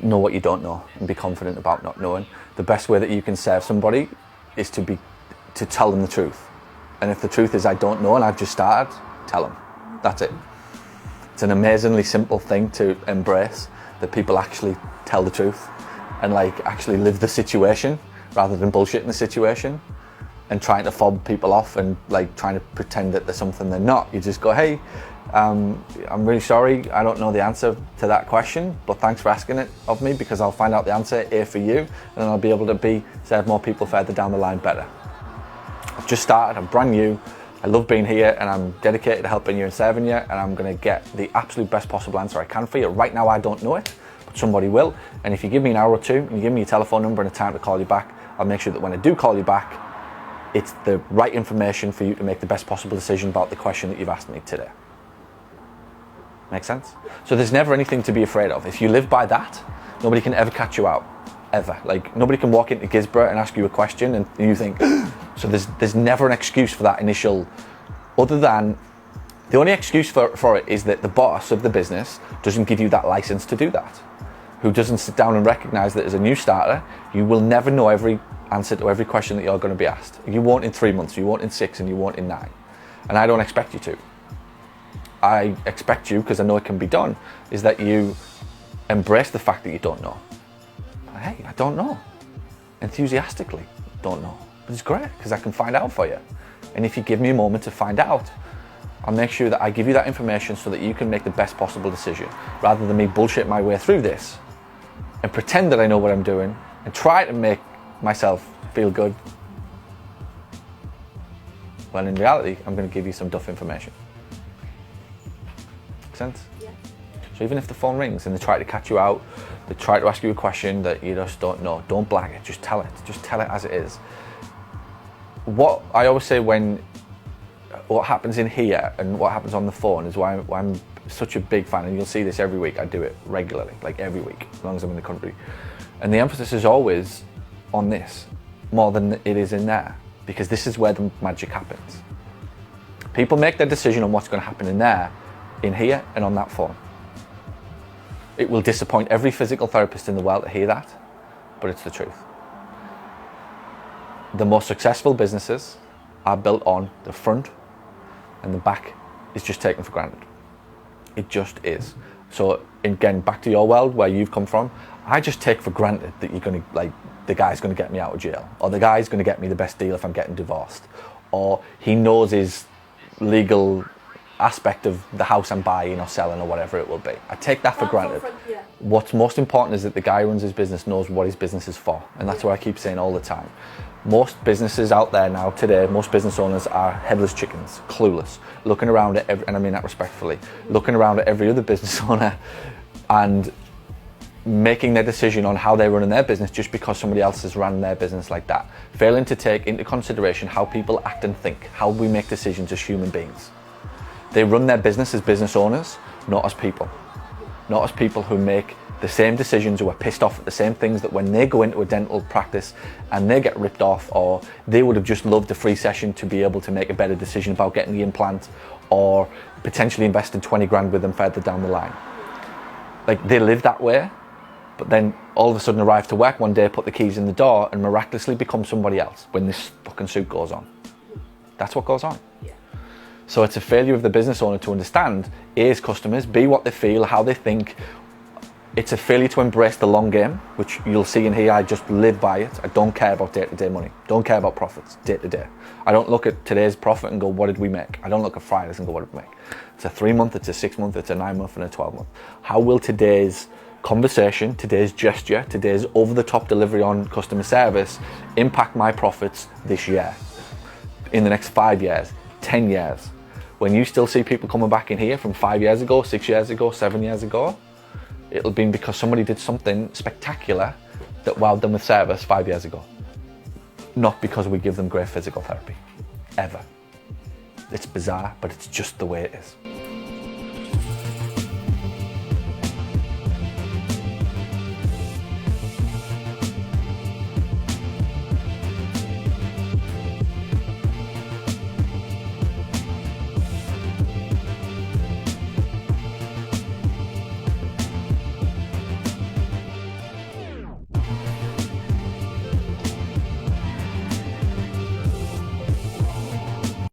know what you don't know and be confident about not knowing. The best way that you can serve somebody is to tell them the truth. And if the truth is I don't know and I've just started, tell them. That's it. It's an amazingly simple thing to embrace, that people actually tell the truth and like actually live the situation rather than bullshitting the situation and trying to fob people off and like trying to pretend that they're something they're not. You just go, hey, I'm really sorry, I don't know the answer to that question, but thanks for asking it of me, because I'll find out the answer A for you, and then I'll be able to serve more people further down the line better. I've just started, I'm brand new, I love being here, and I'm dedicated to helping you and serving you, and I'm going to get the absolute best possible answer I can for you. Right now I don't know it, but somebody will, and if you give me an hour or two and you give me your telephone number and a time to call you back, I'll make sure that when I do call you back, it's the right information for you to make the best possible decision about the question that you've asked me today. Make sense? So there's never anything to be afraid of. If you live by that, nobody can ever catch you out, ever. Like, nobody can walk into Gisborough and ask you a question and you think, so there's never an excuse for that initial, other than, the only excuse for it is that the boss of the business doesn't give you that license to do that, who doesn't sit down and recognize that as a new starter, you will never know every answer to every question that you're going to be asked. You won't in 3 months, you won't in 6, and you won't in 9. And I don't expect you to. I expect you, because I know it can be done, is that you embrace the fact that you don't know. Hey, I don't know. Enthusiastically don't know. But it's great, because I can find out for you. And if you give me a moment to find out, I'll make sure that I give you that information so that you can make the best possible decision, rather than me bullshit my way through this and pretend that I know what I'm doing and try to make myself feel good. Well, in reality, I'm going to give you some duff information. Sense? Yeah. So even if the phone rings and they try to catch you out, they try to ask you a question that you just don't know, don't blag it, just tell it as it is. What I always say, what happens in here and what happens on the phone is why I'm such a big fan, and you'll see this every week. I do it regularly, like every week, as long as I'm in the country. And the emphasis is always on this more than it is in there, because this is where the magic happens. People make their decision on what's going to happen in there, in here, and on that phone. It will disappoint every physical therapist in the world to hear that, but it's the truth. The most successful businesses are built on the front, and the back is just taken for granted. It just is. So again, back to your world where you've come from, I just take for granted that you're going to, like, the guy's going to get me out of jail, or the guy's going to get me the best deal if I'm getting divorced, or he knows his legal aspect of the house I'm buying or selling or whatever it will be. I take that for granted. Yeah. What's most important is that the guy who runs his business knows what his business is for, and that's what I keep saying all the time. Most businesses out there now today, most business owners are headless chickens, clueless, looking around at and I mean that respectfully, looking around at every other business owner and making their decision on how they're running their business just because somebody else has run their business like that, failing to take into consideration how people act and think, how we make decisions as human beings. They run their business as business owners, not as people. Not as people who make the same decisions, who are pissed off at the same things, that when they go into a dental practice and they get ripped off, or they would have just loved a free session to be able to make a better decision about getting the implant, or potentially investing 20 grand with them further down the line. Like, they live that way, but then all of a sudden arrive to work one day, put the keys in the door, and miraculously become somebody else when this fucking suit goes on. That's what goes on. Yeah. So it's a failure of the business owner to understand A, his customers, B, what they feel, how they think. It's a failure to embrace the long game, which you'll see in here. I just live by it. I don't care about day-to-day money. Don't care about profits, day-to-day. I don't look at today's profit and go, what did we make? I don't look at Fridays and go, what did we make? It's a 3-month, it's a 6-month, it's a 9-month, and a 12-month. How will today's conversation, today's gesture, today's over-the-top delivery on customer service impact my profits this year, in the next 5 years, 10 years? When you still see people coming back in here from 5 years ago, 6 years ago, 7 years ago, it'll be because somebody did something spectacular that wowed them with service 5 years ago. Not because we give them great physical therapy, ever. It's bizarre, but it's just the way it is.